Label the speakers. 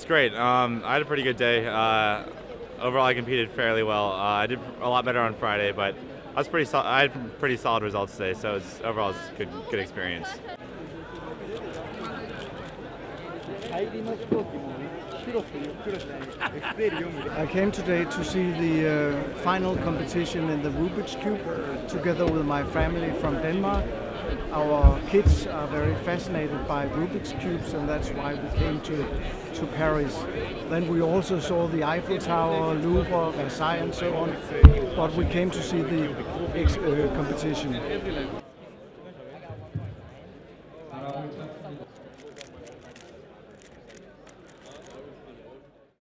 Speaker 1: It's great. I had a pretty good day. Overall, I competed fairly well. I did a lot better on Friday, but I had pretty solid results today, so overall it's a good experience.
Speaker 2: I came today to see the final competition in the Rubik's Cube together with my family from Denmark. Our kids are very fascinated by Rubik's Cubes, and that's why we came to Paris. Then we also saw the Eiffel Tower, Louvre, Versailles and so on, but we came to see the competition.